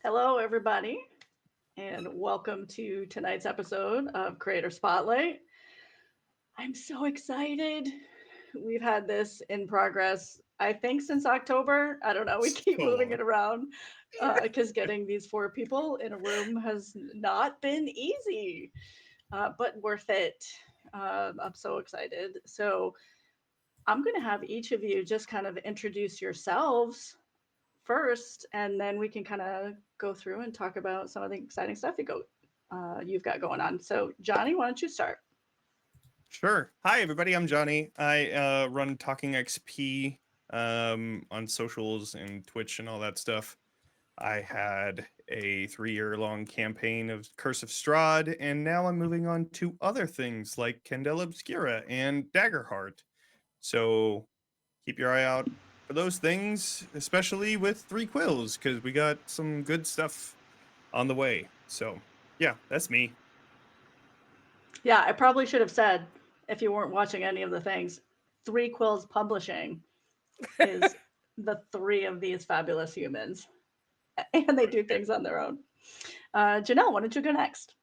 Hello, everybody, and welcome to tonight's episode of Creator Spotlight. I'm so excited. We've had this in progress, I think, since October. I don't know. We keep So moving long. it around because getting these four people in a room has not been easy, but worth it. I'm so excited. So, I'm going to have each of you just kind of introduce yourselves first, and then we can kind of go through and talk about some of the exciting stuff you've got going on. So, Johnny, why don't you start? Sure. Hi, everybody. I'm Johnny. I run Talking XP on socials and Twitch and all that stuff. I had a 3-year long campaign of Curse of Strahd, and now I'm moving on to other things like Candela Obscura and Daggerheart. So keep your eye out for those things, especially with Three Quills, because we got some good stuff on the way. So yeah, that's me. Yeah, I probably should have said, if you weren't watching any of the things, Three Quills Publishing is the three of these fabulous humans, and they do things on their own. Janelle, why don't you go next?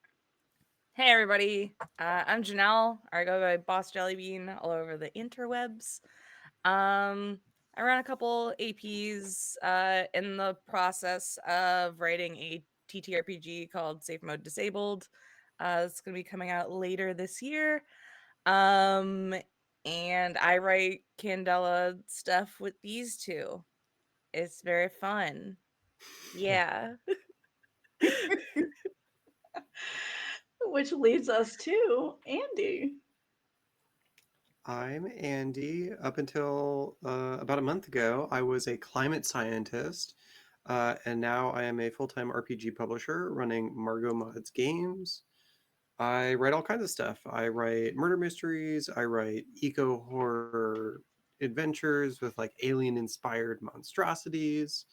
Hey everybody, I'm Janelle. I go by Boss Jellybean all over the interwebs. I run a couple APs in the process of writing a TTRPG called Safe Mode Disabled. It's going to be coming out later this year. Um, and I write Candela stuff with these two. It's very fun. Yeah. Which leads us to Andy. I'm Andy. Up until about a month ago, I was a climate scientist, and now I am a full-time RPG publisher running Margot Mods Games. I write all kinds of stuff. I write murder mysteries. I write eco-horror adventures with like alien-inspired monstrosities,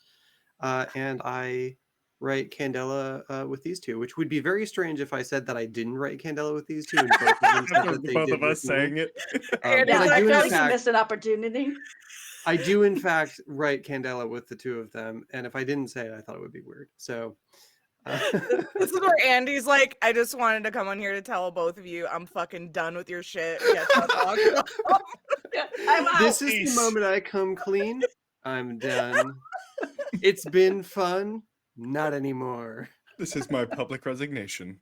and I write Candela with these two, which would be very strange if I said that I didn't write Candela with these two, and both of them said that they Both did of us with me. saying it. And Yeah, it's I I do, feel in like you fact, missed an opportunity. I do in fact write Candela with the two of them, and if I didn't say it, I thought it would be weird. So, This is where Andy's like, I just wanted to come on here to tell both of you I'm fucking done with your shit. Get the fuck off. Yeah, I'm out. this is the Peace. moment I come clean. I'm done. It's been fun. Not anymore. This is my public resignation.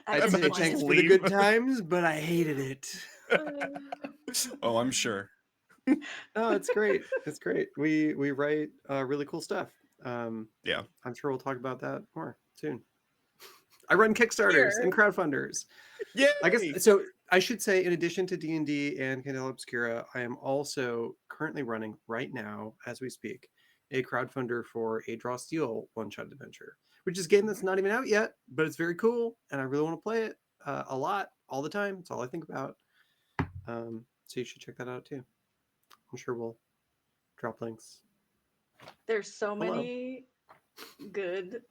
I'd At say this point, thanks just for the good leave. times, but I hated it. Oh, I'm sure. No, it's great. It's great. We write really cool stuff. Yeah. I'm sure we'll talk about that more soon. I run Kickstarters and Here. crowdfunders. Yay! I guess so. I should say, in addition to D&D and Candela Obscura, I am also currently running right now, as we speak, a crowdfunder for a Draw Steel one-shot adventure, which is a game that's not even out yet, but it's very cool, and I really want to play it a lot, all the time. It's all I think about. So you should check that out too. I'm sure we'll drop links. there's so Hello. many good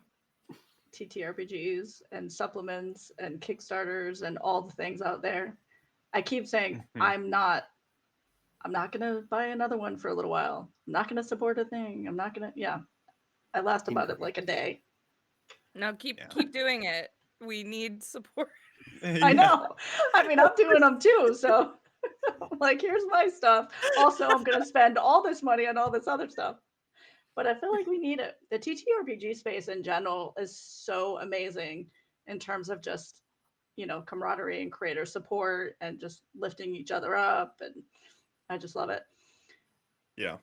TTRPGs and supplements and Kickstarters and all the things out there. I keep saying Mhm. I'm not gonna buy another one for a little while. I'm not gonna support a thing. I'm not gonna yeah. I last about it like a day. No, keep Yeah. keep doing it. We need support. I know. I mean, I'm doing them too, so like here's my stuff. Also, I'm gonna spend all this money on all this other stuff. But I feel like we need it. The TTRPG space in general is so amazing in terms of just, camaraderie and creator support and just lifting each other up. And I just love it. Yeah.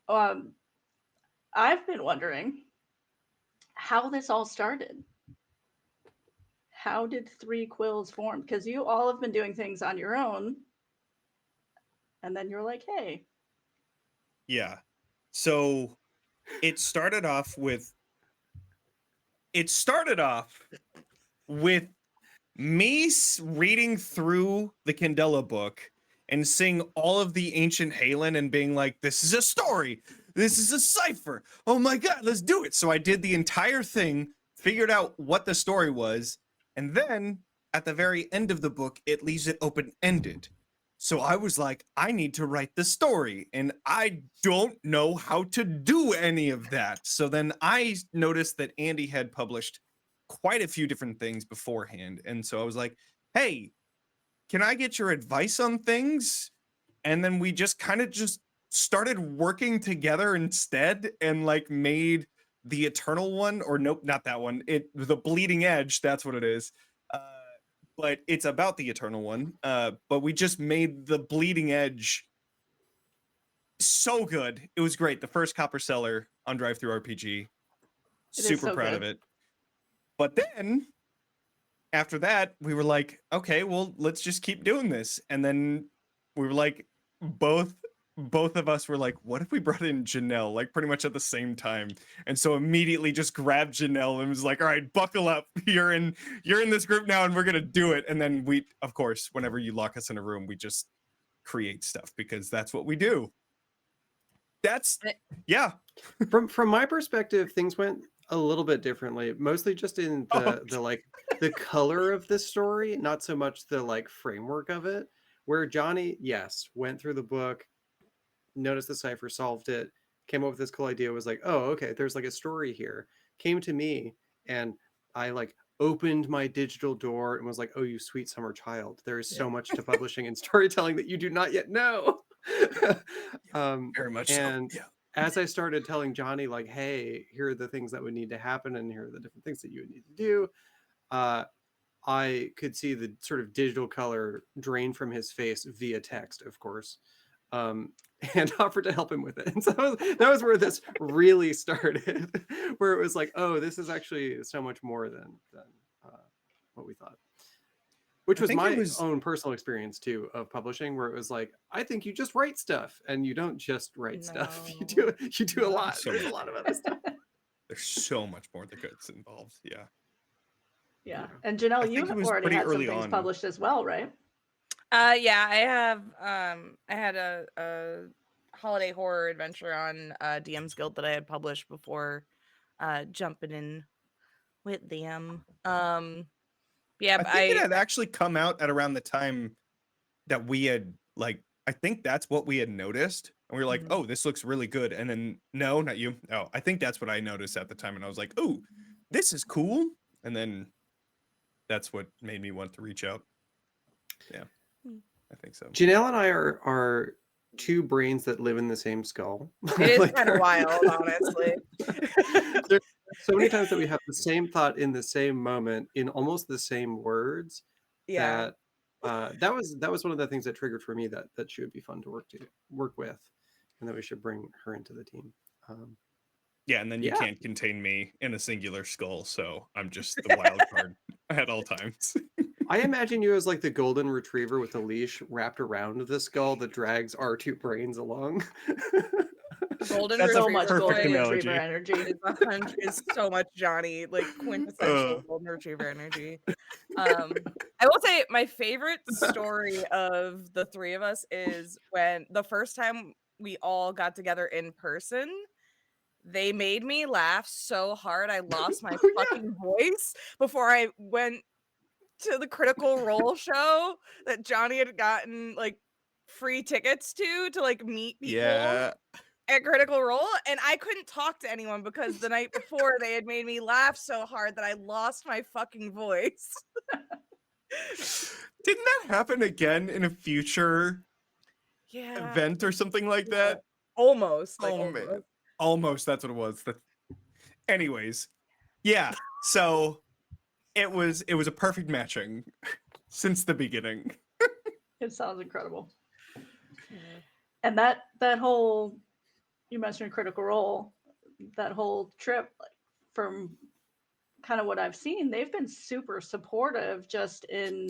I've been wondering how this all started. How did Three Quills form? Because you all have been doing things on your own. And then you're like, hey, Yeah. So it started off with me reading through the Candela book and seeing all of the ancient Halen and being like, this is a story. This is a cipher. Oh my God, let's do it. So I did the entire thing, figured out what the story was, and then at the very end of the book, it leaves it open-ended. So I was like, I need to write the story, and I don't know how to do any of that. So then I noticed that Andy had published quite a few different things beforehand. And so I was like, hey, can I get your advice on things? And then we just kind of just started working together instead and like made the Eternal one, or nope, not that one. The Bleeding Edge, that's what it is. But it's about the Eternal one. But we just made the Bleeding Edge so good. It was great. The first copper seller on Drive-Thru RPG. Super so proud good. of it. But then after that, we were like, okay, well, let's just keep doing this. And then we were like, both of us were like, what if we brought in Janelle, like pretty much at the same time? And so immediately just grabbed Janelle and was like, all right, buckle up. You're in this group now and we're gonna do it. And then we, of course, whenever you lock us in a room, we just create stuff because that's what we do. That's yeah. From my perspective, things went a little bit differently, mostly just in the like the color of the story, not so much the like framework of it. Where Johnny, yes, went through the book, noticed the cipher, solved it, came up with this cool idea, was like, oh, okay, there's like a story here. Came to me and I like opened my digital door and was like, oh, you sweet summer child, there is so much to publishing and storytelling that you do not yet know. Very much and so. Yeah. as I started telling Johnny, like, hey, here are the things that would need to happen and here are the different things that you would need to do, I could see the sort of digital color drain from his face via text, of course, and offered to help him with it. And so that was where this really started, where it was like, oh, this is actually so much more than what we thought. Which was my own personal experience too of publishing, where it was like, I think you just write stuff, and you don't just write stuff. You do a lot. There's a lot of other stuff. There's so much more that gets involved. Yeah. Yeah. And Janelle, you already had some things published as well, right? Yeah, I have I had a holiday horror adventure on DM's Guild that I had published before jumping in with them. Yeah, I think it had actually come out at around the time that we had like, I think that's what we had noticed. And we were like, oh, this looks really good. And then no, not you. Oh, I think that's what I noticed at the time. And I was like, oh, this is cool. And then that's what made me want to reach out. Yeah, I think so. Janelle and I are two brains that live in the same skull. It is like kind of wild, honestly. There's so many times that we have the same thought in the same moment in almost the same words. Yeah. That was one of the things that triggered for me that she would be fun to work with, and that we should bring her into the team. Yeah, and then you can't contain me in a singular skull, so I'm just the wild card at all times. I imagine you as like the golden retriever with a leash wrapped around the skull that drags our two brains along. Golden That's retriever, a perfect analogy. energy is so much Johnny, like quintessential golden retriever energy. I will say my favorite story of the three of us is when the first time we all got together in person. They made me laugh so hard I lost my fucking voice before I went to the Critical Role show that Johnny had gotten like free tickets to like meet people at Critical Role, and I couldn't talk to anyone because the night before they had made me laugh so hard that I lost my fucking voice. Didn't that happen again in a future event or something like that? Almost. Like, oh man. Almost, that's what it was. Anyways, yeah. So it was a perfect matching since the beginning. It sounds incredible. And that whole, you mentioned Critical Role, that whole trip, like, from kind of what I've seen, they've been super supportive just in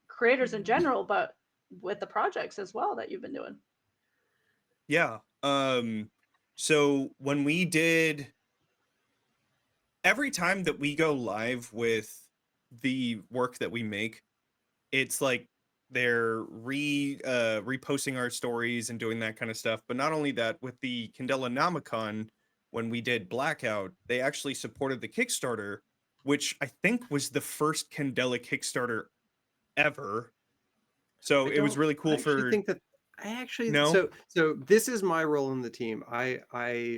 creators in general, but with the projects as well that you've been doing. Yeah. So when we did, every time that we go live with the work that we make, it's like they're reposting our stories and doing that kind of stuff. But not only that, with the Candela Nomicon, when we did Blackout, they actually supported the Kickstarter, which I think was the first Candela Kickstarter ever. So I it was don't really cool actually for think that I actually No? so this is my role in the team. I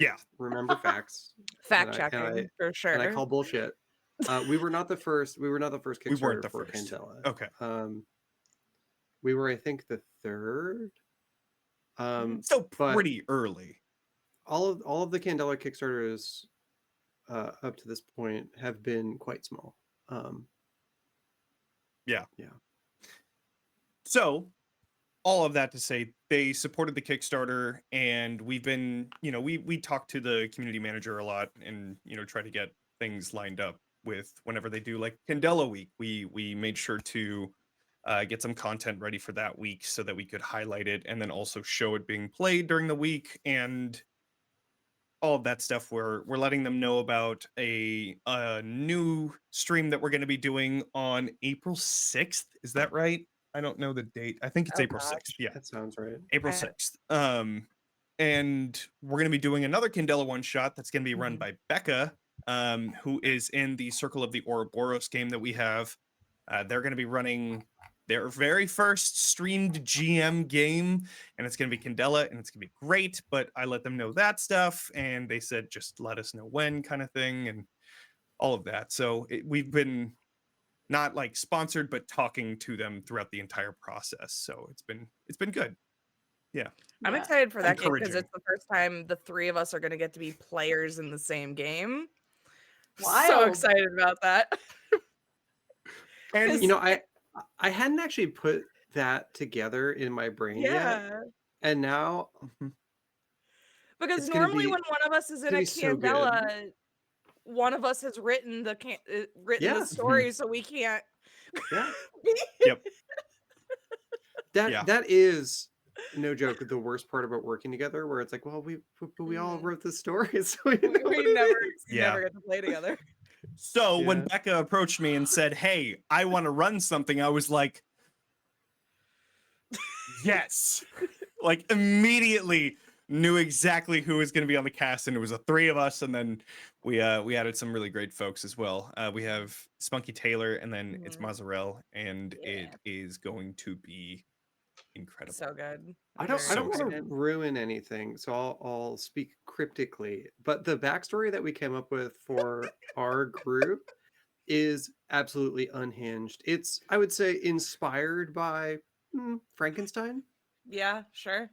Yeah. remember facts Fact and checking for I sure. call bullshit. We were not the first We weren't Kickstarter the for first. Candela. Okay. We were, I think, the third. Still But pretty early. all of the Candela Kickstarters up to this point have been quite small. Yeah. Yeah. So all of that to say, they supported the Kickstarter, and we've been, we talked to the community manager a lot, and try to get things lined up with whenever they do like Candela Week. We made sure to get some content ready for that week so that we could highlight it and then also show it being played during the week and all of that stuff. We're letting them know about a new stream that we're going to be doing on April 6th. Is that right? I don't know the date. I think it's Oh, April 6th. Yeah. That sounds right. April 6th. And we're going to be doing another Candela one shot that's going to be run by Becca, who is in the Circle of the Ouroboros game that we have. They're going to be running their very first streamed GM game, and it's going to be Candela, and it's going to be great. But I let them know that stuff, and they said just let us know when, kind of thing, and all of that. So we've been not like sponsored, but talking to them throughout the entire process. So it's been good. Yeah. I'm Yeah. excited for that game because Encouraging. it's the first time the three of us are going to get to be players in the same game. So Wild. excited about that. And You know, I hadn't actually put that together in my brain yet, Yeah. and now Because it's gonna normally be when one of us is in gonna a be so good. Candela, one of us has written the Yeah. the story, so we can't. Yeah. Yep. That is no joke the worst part about working together, where it's like, well, we all Mhm. wrote the story, so we, know we what it never is. Yeah. never get to play together. So when Yeah. Becca approached me and said, "Hey, I want to run something," I was like, "Yes!" Like immediately knew exactly who was going to be on the cast, and it was the three of us. And then we added some really great folks as well. We have Spunky Taylor, and then it's Mhm. Mozzarella, and Yeah. it is going to be incredible. So good. I I'm don't very want to excited. ruin anything, so I'll speak cryptically. But the backstory that we came up with for our group is absolutely unhinged. It's, I would say, inspired by Frankenstein. Yeah, sure.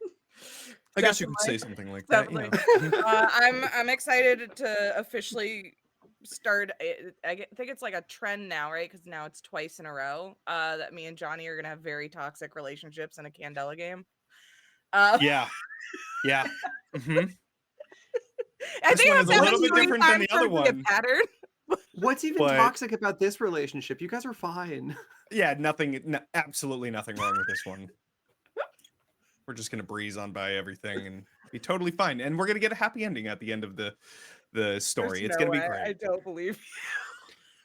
I guess you could Definitely. say something like that. Yeah. Definitely. I'm excited to officially start. Think it's like a trend now, right? Because now it's twice in a row that me and Johnny are gonna have very toxic relationships in a Candela game. Yeah. Yeah. hmm I This think one I've is a done little this bit 3 different than times the for other it to be a one. pattern. What's even But- toxic about this relationship? You guys are fine. Yeah, absolutely nothing wrong with this one. We're just gonna breeze on by everything and be totally fine, and we're gonna get a happy ending at the end of the story. There's It's no gonna be way. great. I don't believe.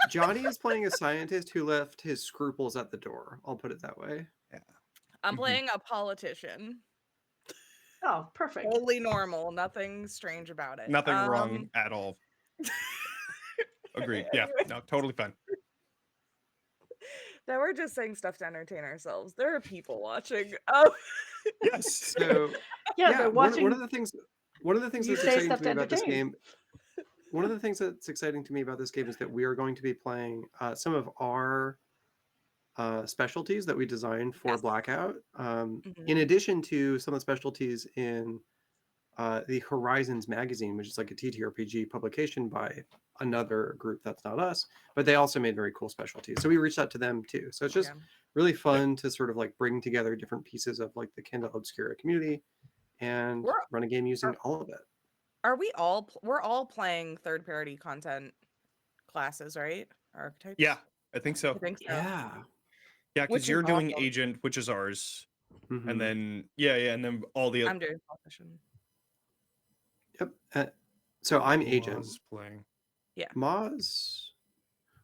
Johnny is playing a scientist who left his scruples at the door. I'll put it that way. I'm Mhm. playing a politician. Oh, perfect. Totally normal. Nothing strange about it. Nothing wrong at all. Agreed. Yeah, Anyway. no, totally fine. That we're just saying stuff to entertain ourselves. There are people watching. Yes. So Yeah, they're watching. one of the things that's you say exciting stuff to me to about this entertain. game. One of the things that's exciting to me about this game is that we are going to be playing some of our specialties that we designed for Yes. Blackout. Mhm. In addition to some of the specialties in the Horizons magazine, which is like a TTRPG publication by another group that's not us, but they also made very cool specialties. So we reached out to them too. So it's just Yeah. really fun to sort of like bring together different pieces of like the Candela Obscura community and We're- run a game using all of it. Are we all? We're all playing third-party content classes, right? Archetypes. Yeah, I think so. I think so. Yeah. Yeah, Which because is you're doing awesome. agent, which is ours, Mhm. and then and then all the I'm doing politician. Yep. So I'm agent. Moz playing Moz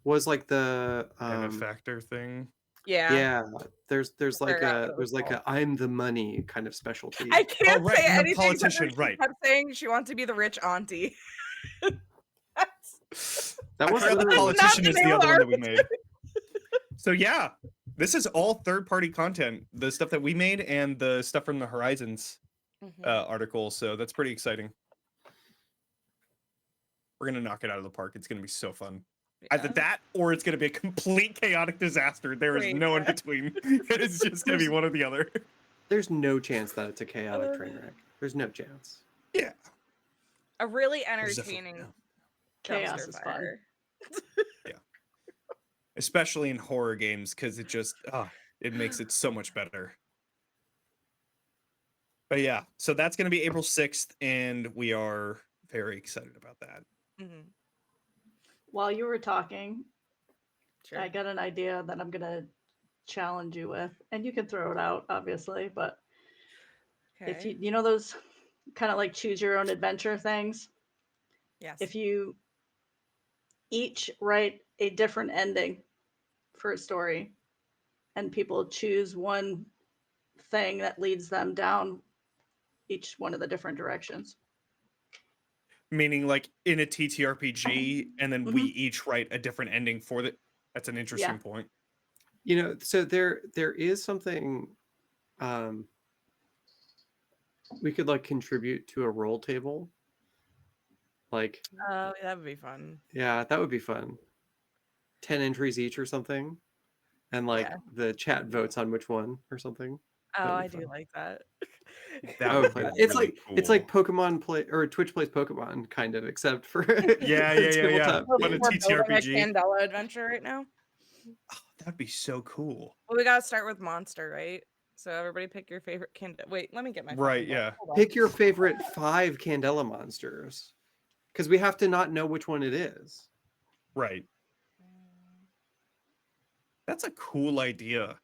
was like the benefactor thing. Yeah. yeah. There's like forgot what it a was called. I'm the money kind of specialty. I can't right, say and the anything. politician, She right. kept saying she wants to be the rich auntie. That I was forgot the literally politician the is name the of other our one that we made. So yeah, This is all third-party content, the stuff that we made and the stuff from the Horizons article. So that's pretty exciting. We're gonna knock it out of the park. It's gonna be so fun. Either that or it's gonna be a complete chaotic disaster. There is no in between. It's just gonna be one or the other. There's no chance that it's a chaotic train wreck. There's no chance. Yeah. A really entertaining Chaos dumpster is fire. Yeah. Especially in horror games, because it just it makes it so much better. But yeah, so that's gonna be April 6th, and we are very excited about that. While you were talking, Sure. I got an idea that I'm gonna challenge you with, and you can throw it out, obviously. But if you know those kind of like choose your own adventure things, Yes. if you each write a different ending for a story, and people choose one thing that leads them down each one of the different directions. Meaning like in a TTRPG, and then we each write a different ending for the. That's an interesting point. You know, so there is something we could like contribute to a roll table. Like, oh, that would be fun. Yeah, that would be fun. 10 entries each or something, and like the chat votes on which one or something. Oh, I do like that. That would be it's really like cool. it's like Pokemon play or Twitch plays Pokemon kind of, except for yeah. tabletop But a We're building a TTRPG. Candela adventure right now. Oh, that'd be so cool. Well, we gotta start with monster, right? So everybody pick your favorite Candela. Wait, let me get my Right. fucking book. Yeah. Hold on. Pick your favorite 5 Candela monsters, because we have to not know which one it is. Right. That's a cool idea.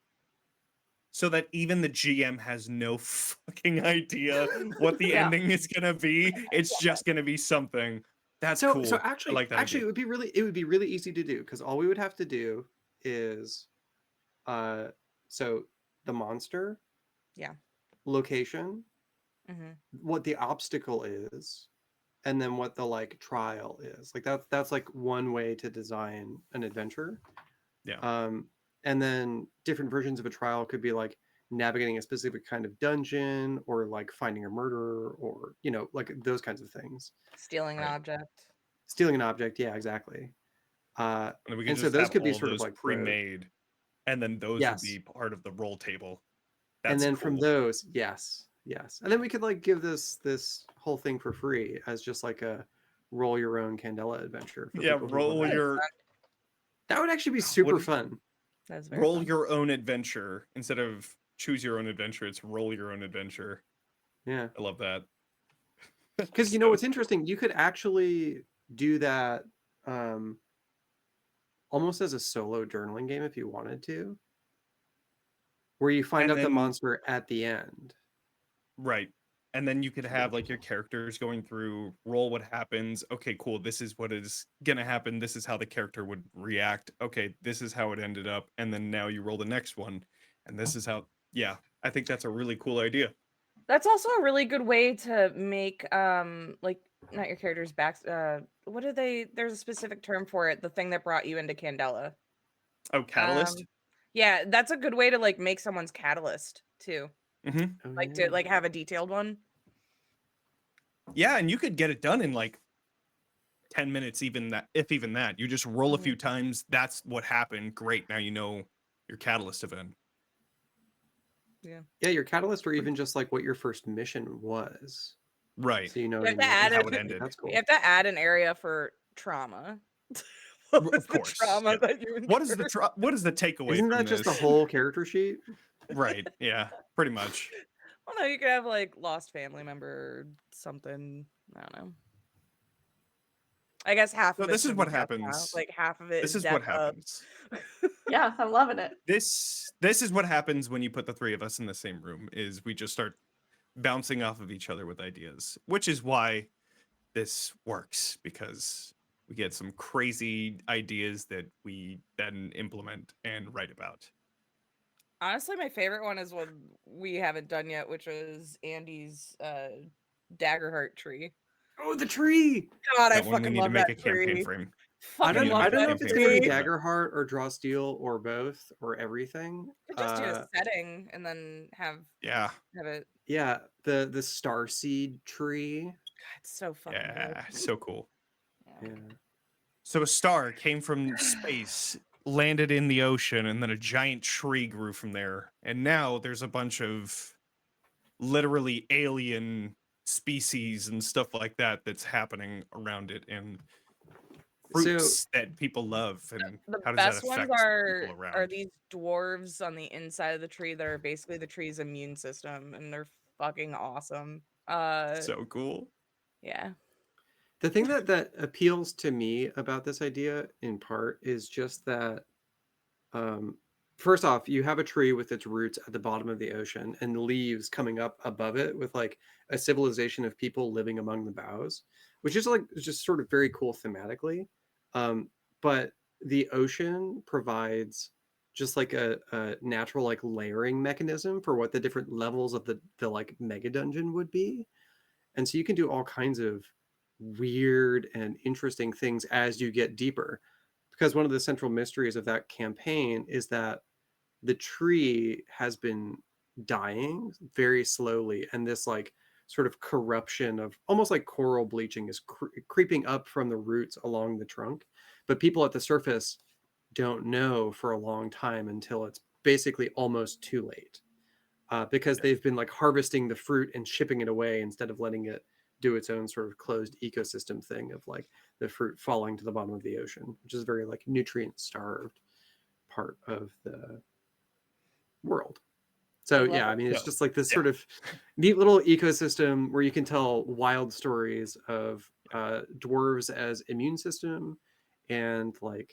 So that even the GM has no fucking idea what the ending is gonna be. It's just gonna be something. That's cool. So actually, I like that idea. it would be really easy to do, because all we would have to do is, so the monster, location, what the obstacle is, and then what the like trial is. Like that's like one way to design an adventure. Yeah. And then different versions of a trial could be like navigating a specific kind of dungeon, or like finding a murderer, or you know, like those kinds of things. Stealing an object. Stealing an object, yeah, exactly. And we could and just so those have could be all sort those of like pre-made, and then those would be part of the roll table. That's and then cool. from those, yes, and then we could like give this whole thing for free as just like a roll your own Candela adventure. For people who roll want it. your. That would actually be super fun. That's very roll fun. your own adventure instead of choose your own adventure. It's roll your own adventure. Yeah, I love that. because you know what's interesting, you could actually do that almost as a solo journaling game if you wanted to, where you find out the monster at the end. Right. And then you could have like your characters going through, roll what happens. Okay, cool. This is what is going to happen. This is how the character would react. Okay, this is how it ended up. And then now you roll the next one. And this is how, I think that's a really cool idea. That's also a really good way to make like not your character's back what do they there's a specific term for it, the thing that brought you into Candela. Oh, catalyst? Yeah, that's a good way to like make someone's catalyst too. Mm-hmm. Like to like have a detailed one. Yeah, and you could get it done in like 10 minutes, even that, if even that. You just roll a few times. That's what happened. Great. Now you know your catalyst event. Yeah, your catalyst, or even just like what your first mission was. Right. So you know how it ended. That's cool. You have to add an area for trauma. Of course. Trauma that you what is the what is the takeaway? Isn't from that just this? the whole character sheet? Right. Yeah. Pretty much. Well, no, you could have like lost family member or something. I don't know. I guess half of it. This is what happens. Like half of it. This is what happens. Yeah, I'm loving it. This is what happens when you put the three of us in the same room. Is we just start bouncing off of each other with ideas, which is why this works, because we get some crazy ideas that we then implement and write about. Honestly, my favorite one is one we haven't done yet, which was Andy's Daggerheart tree. Oh, the tree! God, that I one fucking we need love to make that a campaign tree. frame. I Fucking don't. love I don't that know if it's campaign going to be tree. for that. Daggerheart or Draw Steel or both or everything. Could just do a setting and then have Yeah. it. Yeah, the starseed tree. God, it's so fucking Yeah. good. So cool. Yeah. Yeah. So a star came from space, landed in the ocean, and then a giant tree grew from there. And now there's a bunch of literally alien species and stuff like that that's happening around it, and So fruits that people love. And The how does that best ones affect are people around? these dwarves on the inside of the tree that are basically the tree's immune system, and they're fucking awesome. So cool. Yeah. the thing that appeals to me about this idea, in part, is just that um, first off, you have a tree with its roots at the bottom of the ocean and leaves coming up above it with like a civilization of people living among the boughs, which is like just sort of very cool thematically. But the ocean provides just like a natural like layering mechanism for what the different levels of the like mega dungeon would be. And so you can do all kinds of weird and interesting things as you get deeper. Because one of the central mysteries of that campaign is that the tree has been dying very slowly, and this like sort of corruption of almost like coral bleaching is creeping up from the roots along the trunk. But people at the surface don't know for a long time until it's basically almost too late because they've been like harvesting the fruit and shipping it away instead of letting it do its own sort of closed ecosystem thing of like the fruit falling to the bottom of the ocean, which is a very like nutrient starved part of the world. So yeah, I mean, it's So, just like this yeah. sort of neat little ecosystem where you can tell wild stories of dwarves as immune system and like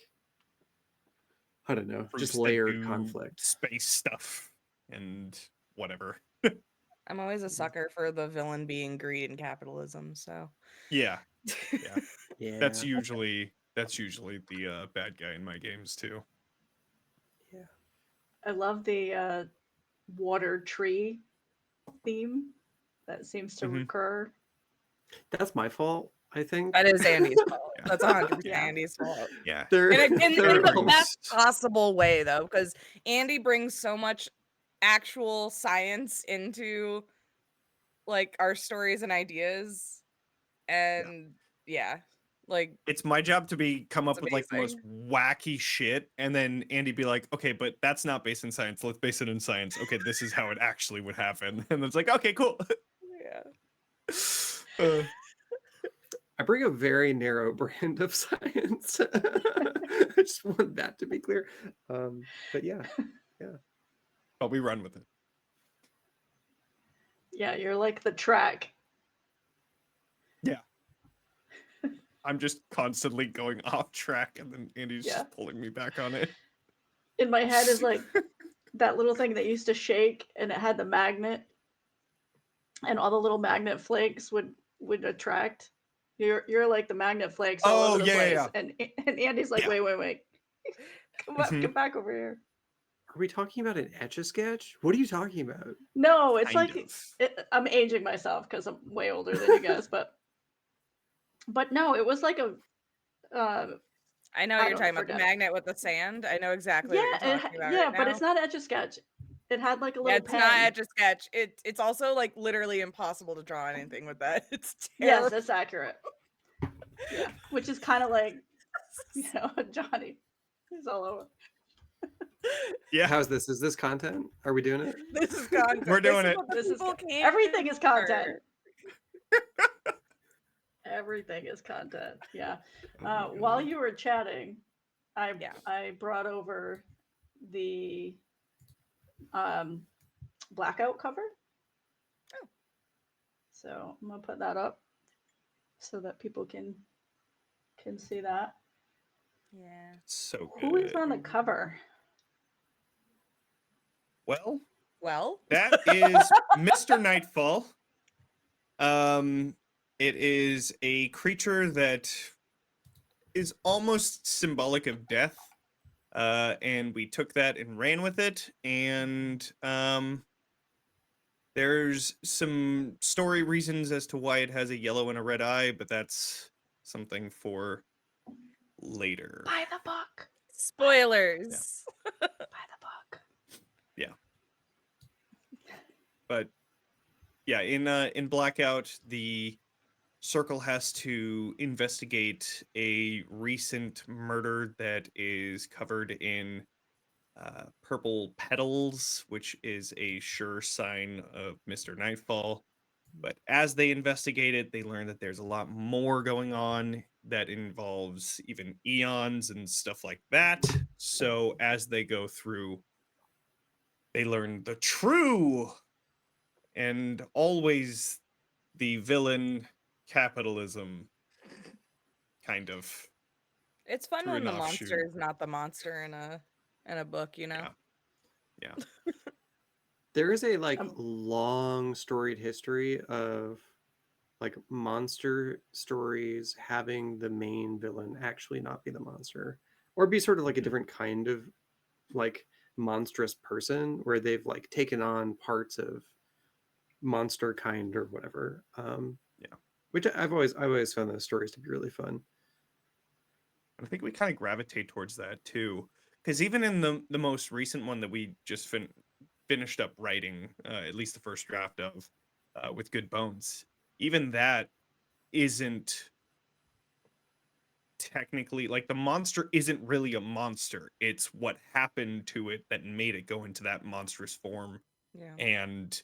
I don't know, just Fruits that layered do conflict. space stuff and whatever. I'm always a sucker for the villain being greed and capitalism, so Yeah. Yeah. Yeah, That's usually the bad guy in my games too. yeah. I love the water tree theme that seems to Mhm. recur. That's my fault, I think. that is Andy's fault. Yeah. That's 100% Yeah. Andy's fault. Yeah. They're, In they're the brings- best possible way, though, because Andy brings so much actual science into like our stories and ideas, and yeah, like It's my job to come it's up with like the most amazing. wacky shit, and then Andy be like, "Okay, but that's not based in science. Let's base it in science. Okay, this is how it actually would happen." And it's like, "Okay, cool." Yeah. Uh, I bring a very narrow brand of science. I just want that to be clear. But yeah, but we run with it. Yeah, you're like the track. Yeah. I'm just constantly going off track, and then Andy's Yeah. just pulling me back on it. In my head is like that little thing that used to shake and it had the magnet and all the little magnet flakes would attract. You're like the magnet flakes all Oh, over the yeah, place. yeah. And Andy's like, Yeah. wait. Come up, Mhm. get back over here. are we talking about an Etch-a-Sketch? What are you talking about? No, it's Kind like of. I'm aging myself because I'm way older than you guys, but no, it was like a I know I what you're don't talking about, the forget it. magnet with the sand. I know exactly Yeah, what you're talking about yeah, right but now. it's not Etch a Sketch. It had like a Yeah, little it's not pen. Etch a Sketch. It's also like literally impossible to draw anything with that. It's Yes, terrible. that's accurate. Yeah, which is kind of like Johnny. He's all over. Yeah. How's this? Is this content? Are we doing it? This is content. We're This doing is it. what the This is people can't everything is content. ignore. Everything is content. Yeah. While you were chatting, I brought over the blackout cover. Oh. So I'm gonna put that up so that people can see that. Yeah. So good. Who is on the cover? Well, Well, that is Mr. Nightfall. It is a creature that is almost symbolic of death. And we took that and ran with it. And there's some story reasons as to why it has a yellow and a red eye, but that's something for later. Buy the book. Spoilers. Buy the book. But yeah, in Blackout, the Circle has to investigate a recent murder that is covered in purple petals, which is a sure sign of Mr. Nightfall. But as they investigate it, they learn that there's a lot more going on that involves even eons and stuff like that. So as they go through, they learn the true and always the villain capitalism kind of It's fun true when and the offshoot. monster is not the monster in a book, you know. Yeah. There is a like Um, long storied history of like monster stories having the main villain actually not be the monster, or be sort of like a different kind of like monstrous person where they've like taken on parts of monster kind or whatever. Yeah. Which I always found those stories to be really fun. I think we kind of gravitate towards that too, because even in the most recent one that we just finished up writing, at least the first draft of, with Good Bones, even that isn't technically like the monster isn't really a monster. It's what happened to it that made it go into that monstrous form. Yeah. And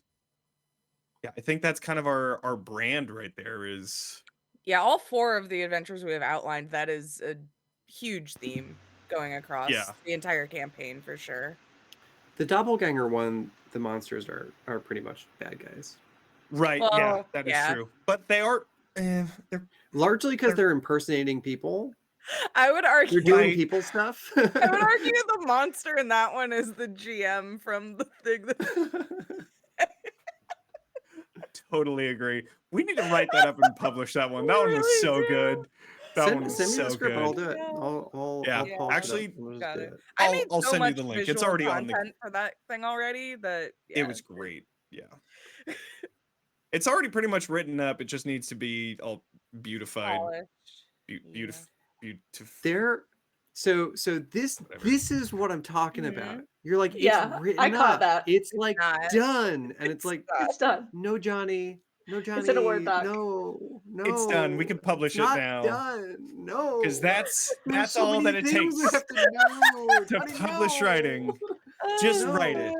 yeah, I think that's kind of our brand right there is Yeah, all 4 of the adventures we have outlined, that is a huge theme going across Yeah. the entire campaign for sure. The doppelganger one, the monsters are pretty much bad guys. right. Yeah, Well, that is yeah. true. But they are they're Largely because they're impersonating people. I would argue They're doing Right. people stuff. I would argue the monster in that one is the GM from the thing that totally agree. We need to write that up and publish that one. That one was really so do. good. That one was send me the so script and good. I'll do it. Yeah. Yeah, I'll polish it up actually, and we'll just Got do it. it. I made I'll so send you much the link. It's visual already on the. content for that thing already that yeah, It was great. Yeah. It's already pretty much written up. It just needs to be all beautified. polished. Beautiful. Beautiful. There so this Whatever. this is what I'm talking about. You're like, it's Yeah, I written caught up. that. It's It's like not. done. And it's like, not. It's done. no, Johnny. No, Johnny. It's in a Word doc. No. It's done. We can publish it's it not now. done. No. Because that's There's so all many that it things we takes have to do. to Johnny, publish no. writing. Just No. write it.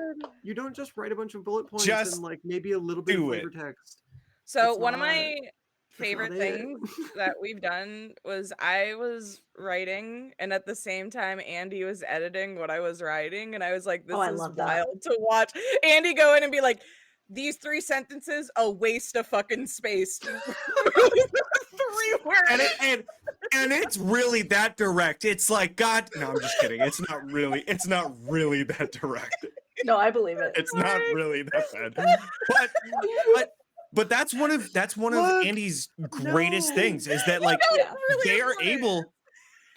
You don't just write a bunch of bullet points Just and like maybe a little bit of do flavor it. text. So That's one of not- my that's favorite not it. things that we've done was I was writing and at the same time Andy was editing what I was writing and I was like, this Oh, I is love that. wild to watch Andy go in and be like, these 3 sentences, a waste of fucking space. 3 words. And it's really that direct. It's like God. No, I'm just kidding. It's not really that direct. No, I believe it. It's not really that bad. But that's one of Look, Andy's greatest no. things is that like Yeah. Really they are important. able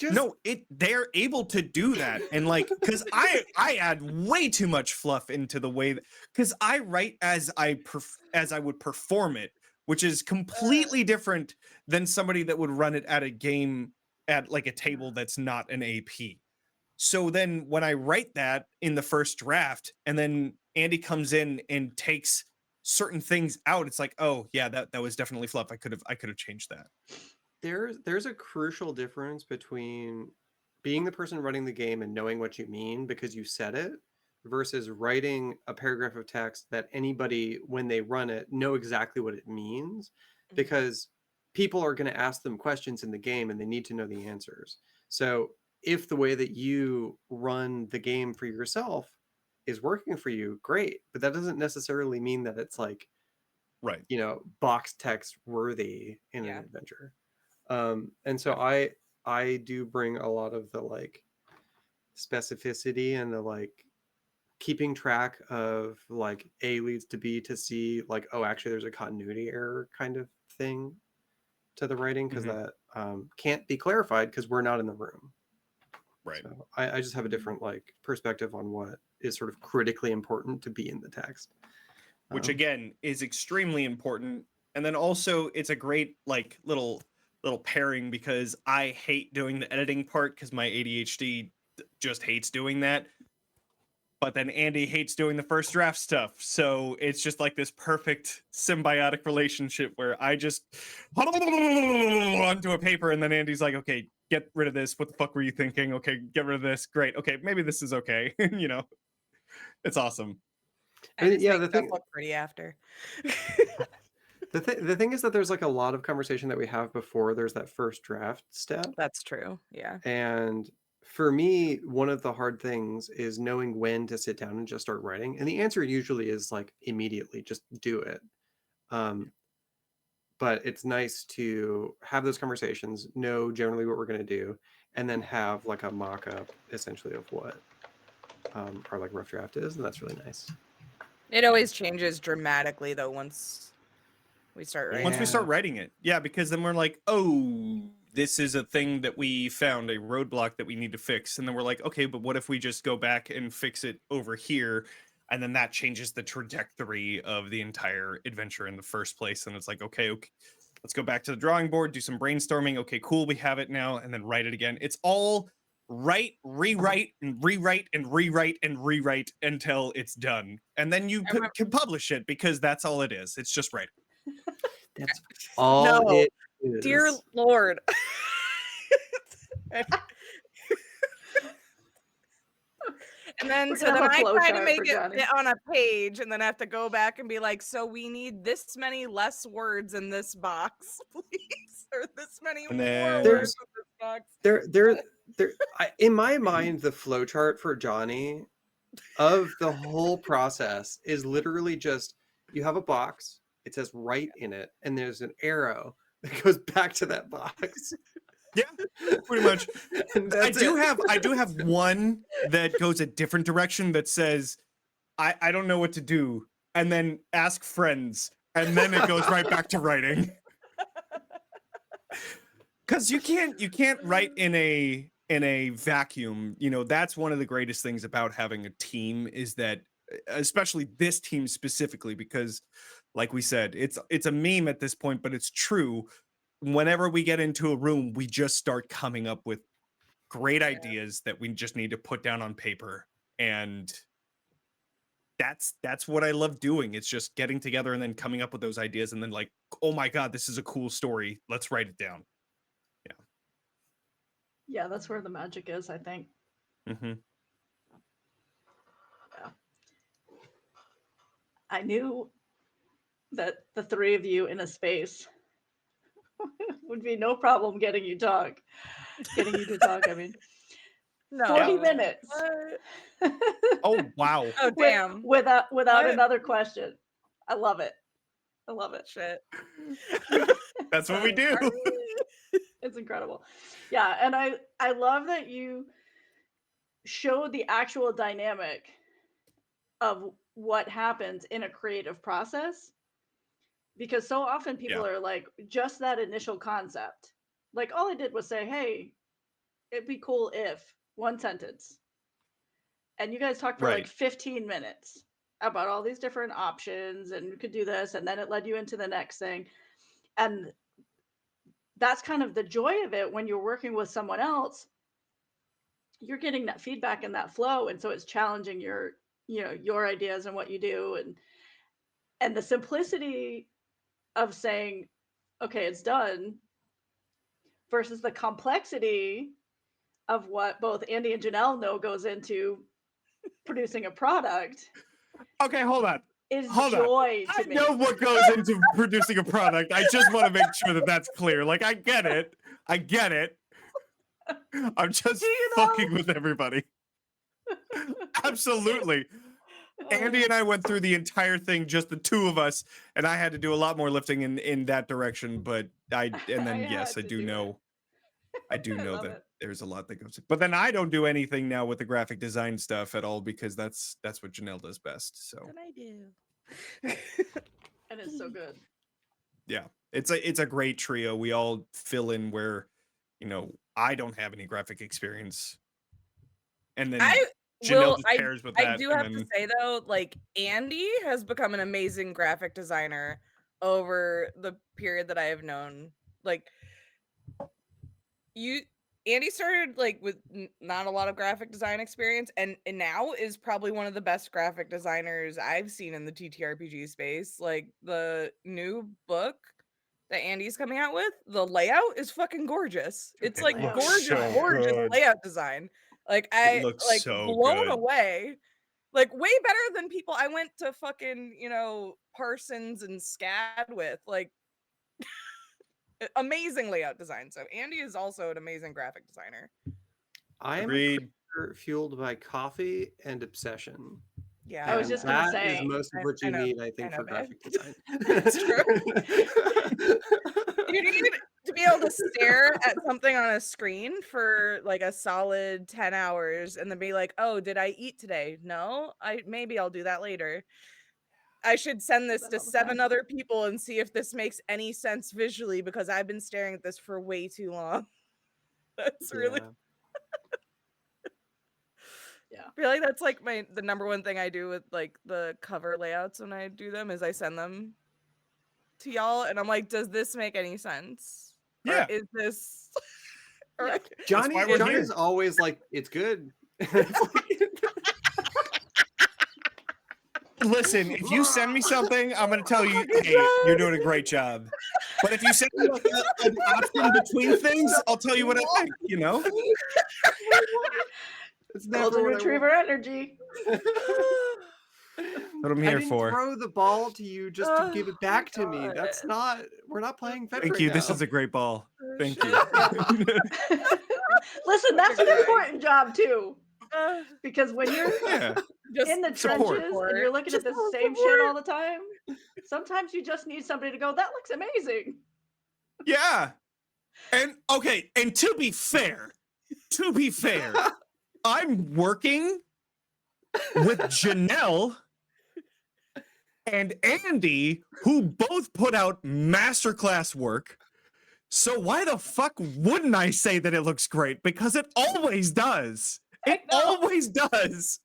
Just they're able to do that. And like because I add way too much fluff into the way that because I write as I would perform it, which is completely different than somebody that would run it at a game at like a table that's not an AP. So then when I write that in the first draft and then Andy comes in and takes certain things out, it's like, oh yeah, that was definitely fluff. I could have changed that. there's a crucial difference between being the person running the game and knowing what you mean because you said it versus writing a paragraph of text that anybody when they run it know exactly what it means because people are going to ask them questions in the game and they need to know the answers. So if the way that you run the game for yourself is working for you, great, but that doesn't necessarily mean that it's like Right. box text worthy in Yeah. an adventure. And so I do bring a lot of the like specificity and the like keeping track of like A leads to B to C, like, oh, actually there's a continuity error kind of thing to the writing because that can't be clarified because we're not in the room. Right. So I just have a different like perspective on what is sort of critically important to be in the text. Which again is extremely important. And then also it's a great like little little pairing because I hate doing the editing part because my ADHD just hates doing that. But then Andy hates doing the first draft stuff. So it's just like this perfect symbiotic relationship where I just onto a paper and then Andy's like, okay, get rid of this. What the fuck were you thinking? Okay, get rid of this. Great. Okay, maybe this is okay. You know, it's awesome. And And it yeah, makes the stuff thing look pretty after. the thing is that there's like a lot of conversation that we have before there's that first draft step. That's true. Yeah. And for me, one of the hard things is knowing when to sit down and just start writing. And the answer usually is like immediately, just do it. But it's nice to have those conversations, know generally what we're going to do, and then have like a mock-up essentially of what our like rough draft is, and that's really nice. It always changes dramatically though once we start writing. Once we start Yeah. writing it. Yeah, because then we're like, oh, this is a thing that we found, a roadblock that we need to fix. And then we're like, okay, but what if we just go back and fix it over here? And then that changes the trajectory of the entire adventure in the first place. And it's like, okay, let's go back to the drawing board, do some brainstorming. Okay, cool, we have it now. And then write it again. It's all write, rewrite, and rewrite, and rewrite, and rewrite until it's done. And then you can publish it because that's all it is. It's just writing. That's all No, it is. Dear Lord. And then We're so gonna then have a I flow try to chart make for it Johnny. fit on a page and then have to go back and be like, so we need this many less words in this box, please, or this many And more then- words in this box. In my mind, the flow chart for Johnny of the whole process is literally just you have a box, it says write in it, and there's an arrow that goes back to that box. Yeah, pretty much. And I that's do it. have one that goes a different direction that says, I don't know what to do, and then ask friends, and then it goes right back to writing. Because you can't write in a vacuum. You know, that's one of the greatest things about having a team is that, especially this team specifically, because like we said, it's a meme at this point, but it's true. Whenever we get into a room, we just start coming up with great ideas that we just need to put down on paper. And that's what I love doing. It's just getting together and then coming up with those ideas and then like, oh my God, this is a cool story. Let's write it down. Yeah, that's where the magic is, I think. Mm-hmm. Yeah. I knew that the three of you in a space would be no problem getting you to talk. I mean, No. 40 minutes. Oh wow. Oh, damn. Without What? another question. I love it. Shit. That's what we do. It's incredible. Yeah, and I love that you showed the actual dynamic of what happens in a creative process, because so often people are like, just that initial concept, like all I did was say, hey, it'd be cool if, one sentence, and you guys talked for like 15 minutes about all these different options and you could do this, and then it led you into the next thing. And that's kind of the joy of it. When you're working with someone else, you're getting that feedback and that flow, and so it's challenging your ideas and what you do, and the simplicity of saying, okay, it's done, versus the complexity of what both Andy and Janelle know goes into producing a product. Okay, hold on. Is Hold joy on. to I me. know what goes into producing a product. I just want to make sure that that's clear. Like, I get it. I'm just fucking with everybody. Absolutely. Andy and I went through the entire thing, just the two of us, and I had to do a lot more lifting in that direction. But I do know that there's a lot that goes. But then I don't do anything now with the graphic design stuff at all because that's what Janelle does best. So. What I do. And it's so good. Yeah, it's a great trio. We all fill in where, I don't have any graphic experience, and then Janelle just pairs with that. I do have to say though, like Andy has become an amazing graphic designer over the period that I have known. Like Andy started like with not a lot of graphic design experience, and now is probably one of the best graphic designers I've seen in the TTRPG space. Like the new book that Andy's coming out with, the layout is fucking gorgeous. It's like Layout gorgeous, design. gorgeous good. layout design. Like It I looks like so blown good. away. Like way better than people I went to fucking, Parsons and SCAD with. Like amazing layout design. So Andy is also an amazing graphic designer. I am a Agreed. creature fueled by coffee and obsession. Yeah, I was And just gonna that is say- most of I- what I you know- need, I think, know, for babe. graphic design. It's true. You need to be able to stare at something on a screen for like a solid 10 hours and then be like, oh, did I eat today? No, maybe I'll do that later. I should send this that to all the 7 time. other people and see if this makes any sense visually because I've been staring at this for way too long. That's really, Yeah. I feel like that's like the number one thing I do with like the cover layouts when I do them is I send them to y'all and I'm like, does this make any sense? Or Yeah. is this or Yeah. Johnny, why we're Johnny's here. always like, it's good. It's like- Listen, if you send me something, I'm gonna tell you, hey, you're doing a great job. But if you send me like an option between things, I'll tell you what I think. It's never Golden what I retriever energy. want. What I'm I here didn't for. throw the ball to you just to give Oh it back my to me. That's God. not. We're not playing fetch Thank right you. now. This is a great ball. Thank you. Listen, that's an Fucking important job too. Uh, Because when you're Yeah. just in the support. trenches and you're looking at the Just same support. shit all the time, sometimes you just need somebody to go, that looks amazing. Yeah. And okay, and to be fair, I'm working with Janelle and Andy, who both put out masterclass work. So why the fuck wouldn't I say that it looks great? Because it always does. It I know. always does.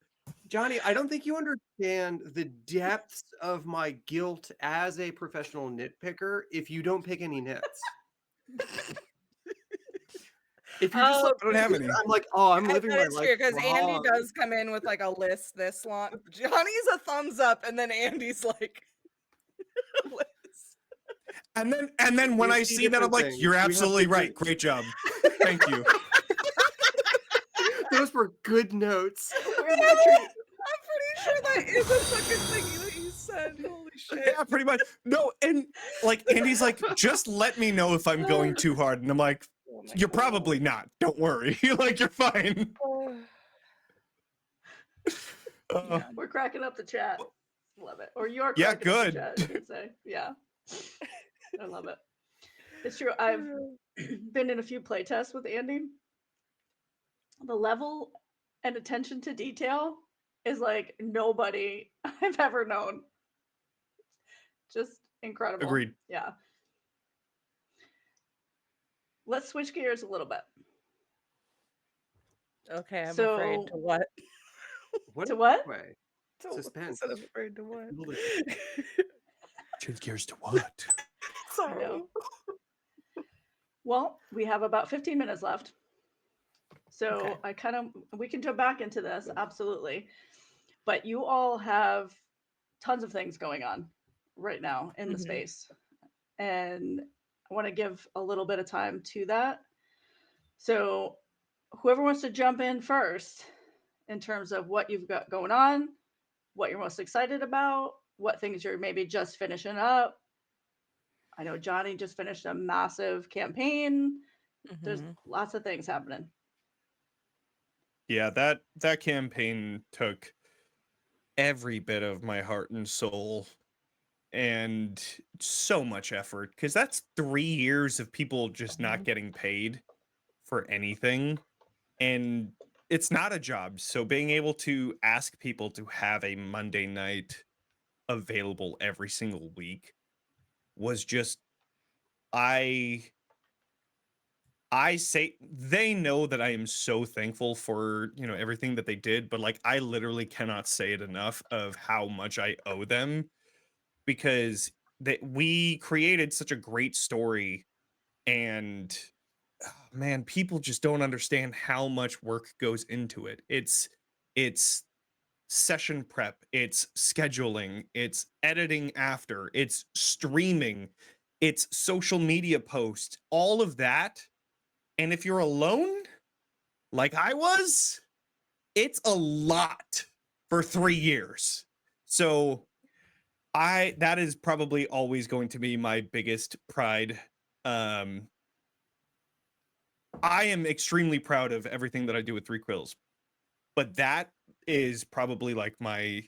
Johnny, I don't think you understand the depths of my guilt as a professional nitpicker if you don't pick any nits. If you're just Oh, like, I don't have any. I'm like, oh, I'm living my That's life true because Andy wrong. does come in with like a list this long. Johnny's a thumbs up, and then Andy's like, list. And then when We I see see that, I'm different like, things. you're We have absolutely right. different- Great job. Thank you. Those were good notes. Where's my treat? I'm pretty sure that is a fucking thing that you said. Holy shit. Yeah, pretty much. No, and like Andy's like, just let me know if I'm going too hard. And I'm like, Oh my you're God. probably not. Don't worry. Like, you're fine. Oh. Uh, We're cracking up the chat. Love it. Or you're Yeah, cracking up good. the chat, I should say. Yeah. I love it. It's true. I've been in a few playtests with Andy. The level and attention to detail is like nobody I've ever known. Just incredible. Agreed. Yeah. Let's switch gears a little bit. Okay, I'm So- afraid to what? What? To what? Way? To- Suspense. I said I'm afraid to what? Holy Change gears to what? Sorry. know. Well, we have about 15 minutes left. So Okay. we can jump back into this, absolutely. But you all have tons of things going on right now in the Mhm. space. And I want to give a little bit of time to that. So whoever wants to jump in first in terms of what you've got going on, what you're most excited about, what things you're maybe just finishing up. I know Johnny just finished a massive campaign. There's Mhm. lots of things happening. Yeah, that campaign took every bit of my heart and soul and so much effort because that's 3 years of people just not getting paid for anything, and it's not a job. So being able to ask people to have a Monday night available every single week was just I say they know that I am so thankful for, everything that they did, but like I literally cannot say it enough of how much I owe them because we created such a great story and man, people just don't understand how much work goes into it. It's session prep, it's scheduling, it's editing after, it's streaming, it's social media posts, all of that. And if you're alone, like I was, it's a lot for 3 years. So that is probably always going to be my biggest pride. I am extremely proud of everything that I do with 3 Quills, but that is probably like that